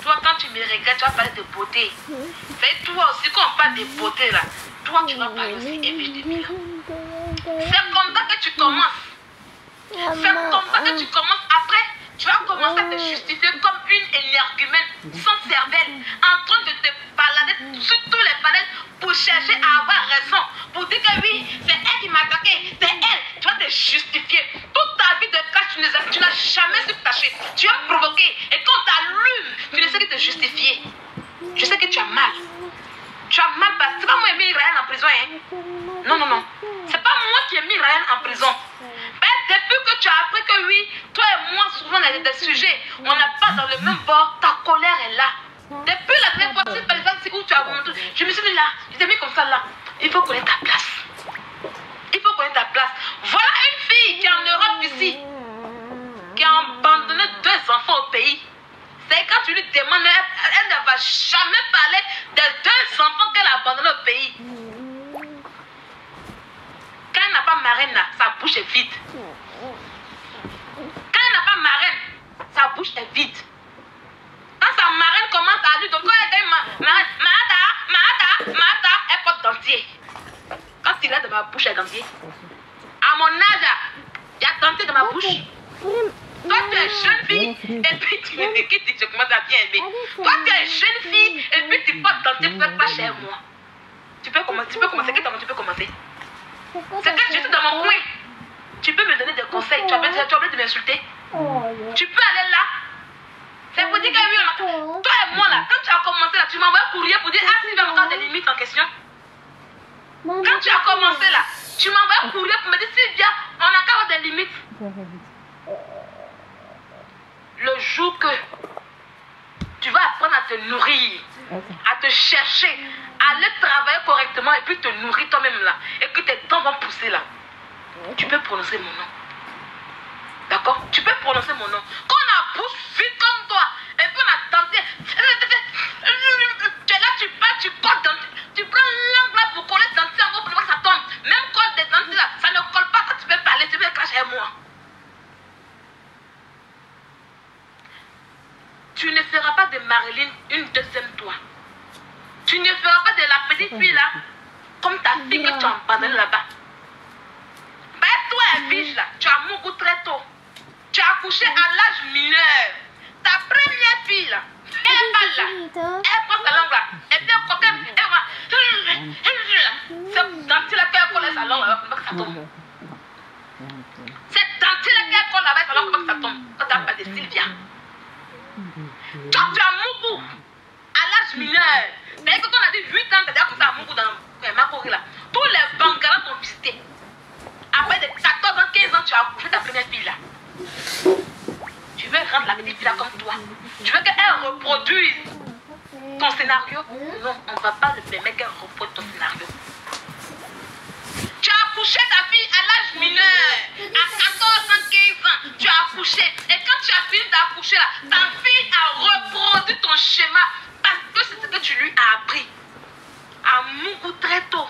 toi, quand tu me regardes, tu vas parler de beauté. C'est toi aussi, quand on parle de beauté là, toi, tu vas parler aussi Evige de Mila. C'est comme ça que tu commences. C'est comme ça que tu commences. Après, tu vas commencer à te justifier comme une énergumène sans cervelle, en train de te balader sur tous les panels pour chercher à avoir raison. Pour dire que oui, c'est elle qui m'a attaqué, c'est elle. Tu vas te justifier. Toute ta vie de cache, tu n'as jamais su te cacher. Tu as provoqué. Et quand tu allumes, tu ne sais que te justifier. Je sais que tu as mal. Tu as mal parce que c'est pas moi qui ai mis Ryan en prison. Hein? Non, non, non. C'est pas moi qui ai mis Ryan en prison. Ben, depuis que tu as appris que oui, toi et moi, souvent, on a des sujets, on n'a pas dans le même bord, ta colère est là. Depuis la dernière fois, si par exemple, c'est où tu as montré, je me suis mis là, je t'ai mis comme ça là. Il faut connaître ta place. Il faut connaître ta place. Voilà une fille qui est en Europe ici, qui a abandonné 2 enfants au pays. C'est quand tu lui demandes, elle ne va jamais parler des 2 enfants qu'elle a abandonnés au pays. Quand elle n'a pas marraine là, sa bouche est vide. Quand elle n'a pas marraine, sa bouche est vide. Quand sa marraine commence à lui, donc quand elle dit Mata, elle porte dentier. Quand il est dans ma bouche, elle est dentier. À mon âge, il y a dentier dans ma bouche. Toi, tu es jeune fille, et puis tu me quittes, je commence à bien aimer. Toi, tu es jeune fille, et puis tu portes dentier, tu ne peux pas chez moi. Tu peux commencer, tu peux commencer. C'est que je suis dans mon coin. Tu peux me donner des conseils. Tu as besoin de m'insulter. Tu peux aller là. C'est pour dire que oui, toi et moi là, quand tu as commencé là, tu m'envoies un courrier pour dire ah, si il y a encore des limites en question. Quand tu as commencé là, tu m'envoies un courrier pour me dire Sylvia, on a encore des limites. Le jour que tu vas apprendre à te nourrir, à te chercher, à aller travailler correctement et puis te nourrir toi-même là, et que tes dents vont pousser là, tu peux prononcer mon nom. D'accord? Tu peux prononcer mon nom. Quand on a bouche vide comme toi, et puis on a tenté, tu es là, tu parles, tu colles dans, tu prends l'angle là pour coller dans tes encore pour voir que ça tombe. Même colle des dents là, ça ne colle pas quand tu peux parler, tu peux cracher à moi. Tu ne feras pas de Marilyn une deuxième toi. Tu ne feras pas de la petite fille là, comme ta fille que tu as abandonnée là-bas. Ben toi, Evige là, tu as mouru très tôt. Tu as accouché à l'âge mineur. Ta première fille là, elle va là, elle prend sa langue là, et puis quand elle va, c'est dentille là qu'elle colle sa langue là, pour que ça tombe. C'est dentille là qu'elle colle avec sa langue pour que ça tombe. Quand tu as parlé de Sylvia. Toi, tu as mouru à l'âge mineur. Mais quand on a dit 8 ans, tu as comme ça à mouru dans ma cour là. Tous les bangaras t'ont visité. Après de 14 ans, 15 ans, tu as accouché ta première fille là. Tu veux rendre la petite fille là comme toi. Tu veux qu'elle reproduise ton scénario. Non, on ne va pas le permettre qu'elle reproduise ton scénario. Tu as accouché ta fille à l'âge mineur. À 14 ans, 15 ans, tu as accouché. Et quand tu as fini d'accoucher là, ta fille a reproduit ton schéma. Parce que c'est ce que tu lui as appris. À Mougou très tôt.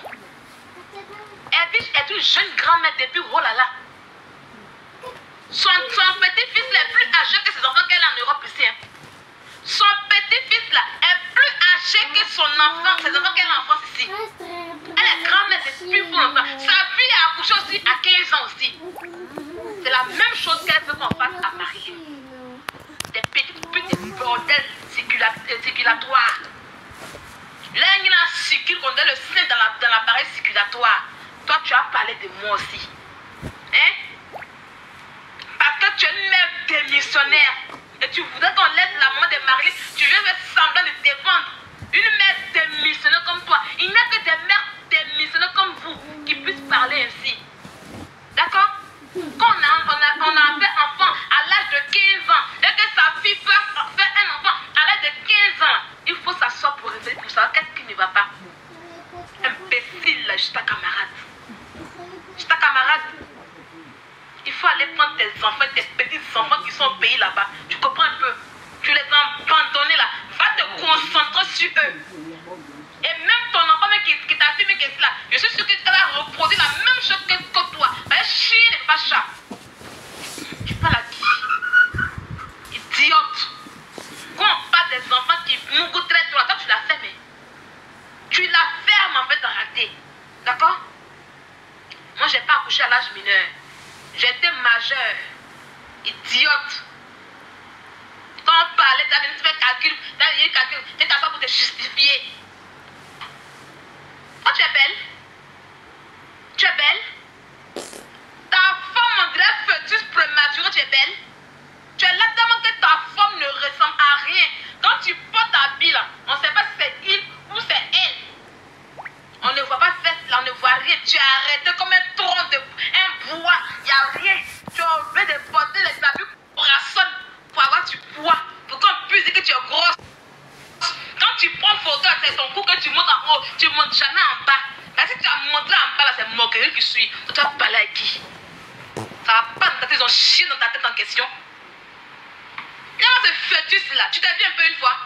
Evige est une jeune grand-mère depuis oh là là. Son petit-fils est plus âgé que ses enfants qu'elle a en Europe ici. Hein. Son petit-fils là est plus âgé que son enfant, ses enfants qu'elle a en France ici. Elle est grand-mère depuis pour longtemps. Sa fille a accouché aussi à 15 ans aussi. C'est la même chose qu'elle veut qu'on fasse à Marie. Des petits bordels circulatoires. Là, il y a un circuit qu'on donne le sein dans l'appareil circulatoire. Toi, tu as parlé de moi aussi. Hein? Parce que tu es une mère démissionnaire. Et tu voudrais qu'on laisse la maman de Marie. Tu veux faire semblant de te défendre. Une mère démissionnaire comme toi. Il n'y a que des mères démissionnaires comme vous qui puissent parler ainsi. D'accord? Quand on a fait enfant à l'âge de 15 ans et que sa fille fait un enfant à l'âge de 15 ans, il faut s'asseoir pour réfléchir pour savoir qu'est-ce qui ne va pas. Imbécile, là, je suis ta camarade. Je suis ta camarade. Il faut aller prendre tes enfants, tes petits enfants qui sont au pays là-bas. Tu comprends un peu? Tu les as abandonnés là. Va te concentrer sur eux. Et même ton enfant qui t'a filmé qui est là, je suis sûr qu'elle va reproduire la même chose que toi. Elle chie n'est pas chat. Tu peux la dire. Idiote. Quand on parle des enfants Idiote. Quand on parlait, tu as venu faire calcul, tu es capable pour te justifier. Oh, tu es belle. Tu es belle. Ta forme, on dirait fœtus prématuré, tu es belle. Tu es là tellement que ta forme ne ressemble à rien. Quand tu portes ta bille là, on ne sait pas si c'est il ou c'est elle. On ne voit pas fesse là, on ne voit rien. Tu as arrêté comme un tronc de un bois. Il n'y a rien. Tu as oublié de porter les habits corassonnent pour avoir du poids. Pour qu'on puisse dire que tu es grosse. Quand tu prends photo, c'est ton cou que tu montes en haut. Tu ne montes jamais en bas. Parce que si tu as montré en bas là, c'est moquerie qui suit. Tu vas parler avec qui? Ça va pas dans ta tête, ils ont chié dans ta tête en question. Regarde ce fœtus là, tu t'es vu un peu une fois?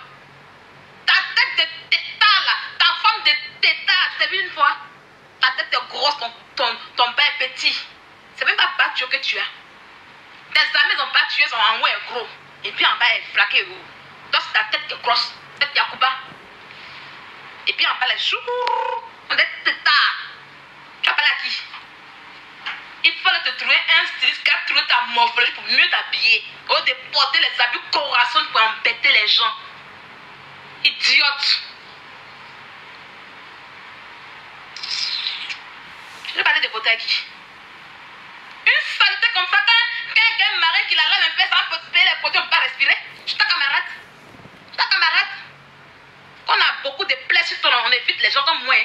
Ta tête de tétard là, ta forme de tétard, tu t'es vu une fois? Ta tête est grosse, ton bas est petit. C'est même pas battu que tu as. Tes amis ont battu, ils sont en haut et gros. Et puis en bas est flaqué. Toi c'est ta tête qui est grosse, tête Yakuba. Et puis en bas les choux, on est tétard. Tu vas parler à qui? Il fallait te trouver un styliste qui a trouvé ta morphologie pour mieux t'habiller. Au lieu de porter les habits corassonnent pour embêter les gens. Idiote. Je vais parler de beauté à qui? Une saleté comme ça, quand un marin qui la lave un peu, ça va payer les produits, on ne peut pas respirer. Je suis ta camarade. Ta camarade. Quand on a beaucoup de plaies sur toi, on évite les gens comme moi.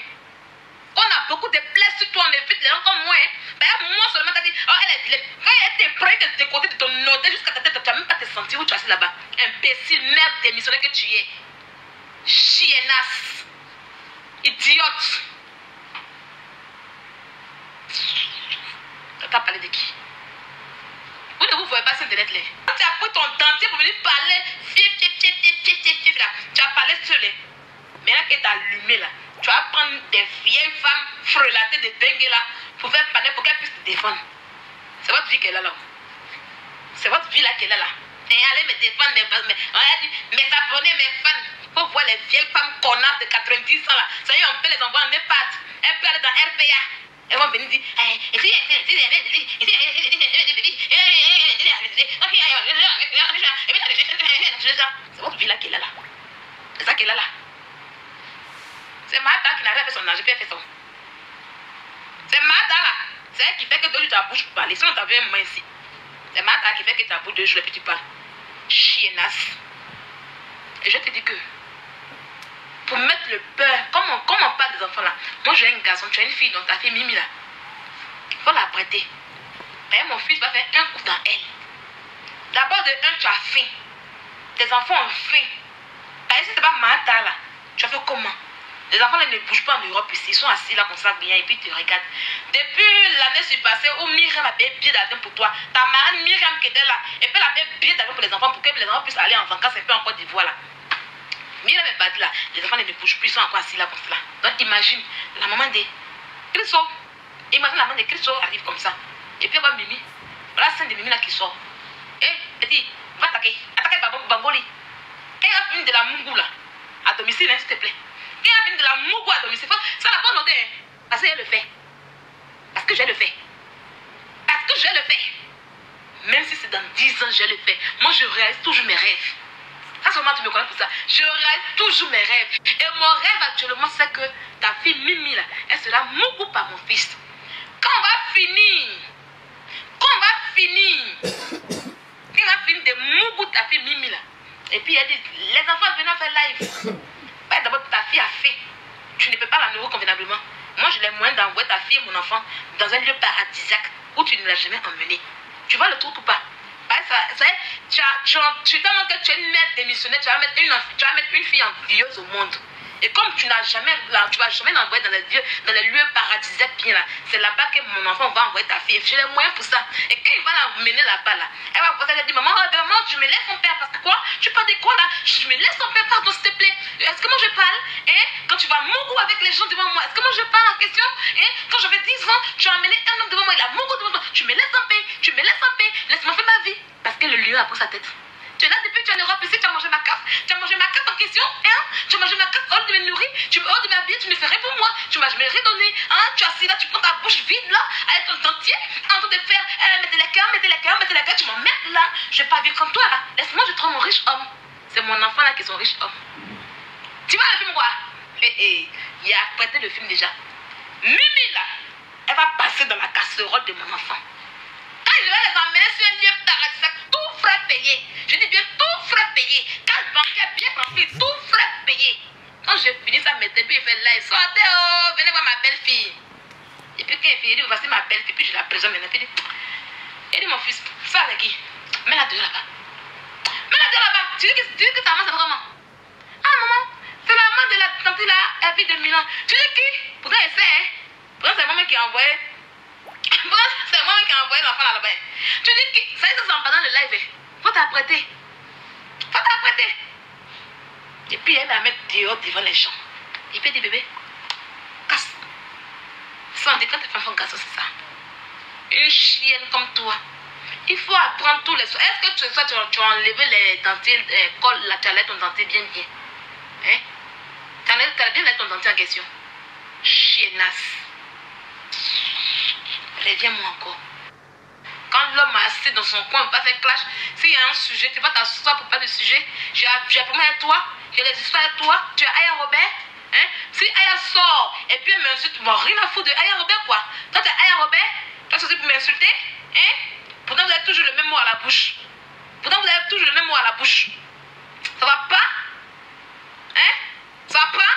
Quand on a beaucoup de plaies sur toi, on évite les gens comme moi. Ben, moi seulement, t'as dit, oh, elle est vilaine. Quand elle était prête de côté de ton hôtel jusqu'à ta tête, tu n'as même pas te sentir où tu es assis là-bas. Imbécile, merde démissionnaire que tu es. Chiennasse. Idiote. T'as parlé de qui? Vous ne vous voyez pas sur internet là. Quand tu as pris ton dentier pour venir parler, fief là, tu as parlé seul. Maintenant que tu as allumé là, tu vas prendre des vieilles femmes frelatées de dingue là pour faire parler pour qu'elles puissent te défendre. C'est votre vie qu'elle a là. C'est votre vie là qu'elle a là. Et allez me défendre, mes abonnés, mes fans. Il faut voir les vieilles femmes connasses de 90 ans là. Ça y est, on peut les envoyer en EHPAD. Elles peuvent aller dans RPA. Elles vont venir dire, c'est votre vie là qu'elle a là. C'est ça qu'elle a là. C'est Martha qui n'a pas fait son âge, j'ai fait son. C'est Martha là. C'est elle qui fait que 2 jours ta bouche pour parler. Sinon, t'as vu un moment ici. C'est Martha qui fait que ta bouche 2 jours et puis tu parles. Chiennasse. Et je te dis que pour mettre le peur, comme on parle des enfants là. Moi j'ai un garçon, tu as une fille, donc ta fille Mimi là. Il faut la prêter. Et mon fils va faire un coup dans elle. D'abord de un, tu as faim. Tes enfants ont faim. Parce que si c'est pas Martha là, tu as fait comment? Les enfants là ne bougent pas en Europe ici. Ils sont assis là comme ça bien et puis ils te regardent. Depuis l'année passée où Myriam a payé billet d'avion pour toi, ta marraine Myriam qui était là, et puis elle a payé billet d'avion pour les enfants pour que les enfants puissent aller en vacances un peu en Côte d'Ivoire là. Myriam est partie là, les enfants ne bougent plus, ils sont encore assis là comme ça. Donc imagine la maman de Christo. Imagine la maman de Christo arrive comme ça. Et puis elle va Mimi. Voilà la scène de Mimi là qui sort. Elle dit, va attaquer Bamboli. Quand il va venir de la Mungu là, à domicile, hein, s'il te plaît. Quand il va venir de la Mungu à domicile, ça n'a pas noté, hein, parce qu'elle le fait. Parce que je le fais. Parce que je le fais. Même si c'est dans 10 ans, je le fais. Moi, je réalise toujours mes rêves. Ça, seulement tu me connais pour ça. Je réalise toujours mes rêves. Et mon rêve actuellement, c'est que ta fille Mimi, là, elle sera Mungu par mon fils. Quand on va finir de Mungu ta fille Mimi, là, et puis elle dit, les enfants venant faire live. Bah, d'abord, ta fille a fait. Tu ne peux pas la nourrir convenablement. Moi, j'ai les moyens d'envoyer ta fille et mon enfant dans un lieu paradisiaque où tu ne l'as jamais emmené. Tu vois le truc ou pas? Tu tellement que tu es une mère démissionnée, tu vas mettre une fille envieuse au monde. Et comme tu vas jamais l'envoyer dans les lieux paradisiaques bien là, c'est là-bas que mon enfant va envoyer ta fille. J'ai les moyens pour ça. Et quand il va la mener là-bas là, elle va voir, elle va dire, maman, je me laisse son père parce que quoi? Tu parles de quoi là? Je me laisse son père, pardon s'il te plaît. Est-ce que moi je parle? Quand tu vas mourir avec les gens devant moi, est-ce que moi je parle en question? Quand j'avais 10 ans, tu as amené un homme devant moi, il a mourir devant moi. Tu me laisses en paix, laisse-moi faire ma vie. Parce que le lion a pris sa tête. Tu es là depuis que tu es en Europe ici, tu as mangé ma casse. Tu as mangé ma casse en question, hein? Tu as mangé ma casse, hors de me nourrir, hors de m'habiller, tu ne fais rien pour moi. Tu m'as jamais rien donné, hein? Tu es assis là, tu prends ta bouche vide là, avec ton dentier, en train de faire, mettez les cœurs, mettez les cœurs, mettez les cœurs, tu m'emmerdes là. Je vais pas vivre comme toi là. Laisse-moi, je trouve mon riche homme. C'est mon enfant là qui est son riche homme. Tu vois le film quoi? Il a prêté le film déjà. Mimi là, elle va passer dans la casserole de mon enfant. Quand je vais les emmener sur un lieu paradisiaque, tout frais payé. Je dis bien tout frais payé. Quand le banquier bien rempli, tout frais payé. Quand je finis ça, mes début, il fait là, sortez, oh, venez voir ma belle-fille. Et puis quand il fait, il dit, voici ma belle-fille, puis je la présente maintenant. Puis il dit, mon fils, ça avec qui? Mets-la dehors là-bas. Mets-la dehors là-bas. Tu dis que ta maman, c'est vraiment. Ah, maman, c'est la maman de la tante là, elle vit de Milan. Tu dis qui? Pourtant, elle sait, hein. Pourtant, c'est maman qui a envoyé. C'est moi qui a envoyé l'enfant là-bas. Tu dis que ça y est, ça pendant le live. Faut t'apprêter. Faut t'apprêter. Et puis elle va mettre dehors devant les gens. Et puis dit bébé, casse. Sans dire quand tes enfants cassent, c'est ça. Une chienne comme toi. Il faut apprendre tous les soirs. Est-ce que tu as enlevé les dentiers, colle la toilette, ton dentier bien. Hein? Tu as bien ton dentier en question. Chiennasse. Reviens-moi encore. Quand l'homme est assis dans son coin, il va faire clash. S'il y a un sujet, tu vas t'asseoir pour parler de sujet. J'ai promis à toi, j'ai les histoires à toi. Tu as Aya Robert. Hein? Si Aya sort et puis elle m'insulte, tu m'as rien à foutre de Aya Robert quoi. Toi tu es Aya Robert, tu as sorti pour m'insulter. Hein? Pourtant vous avez toujours le même mot à la bouche. Pourtant vous avez toujours le même mot à la bouche. Ça va pas? Hein? Ça va pas?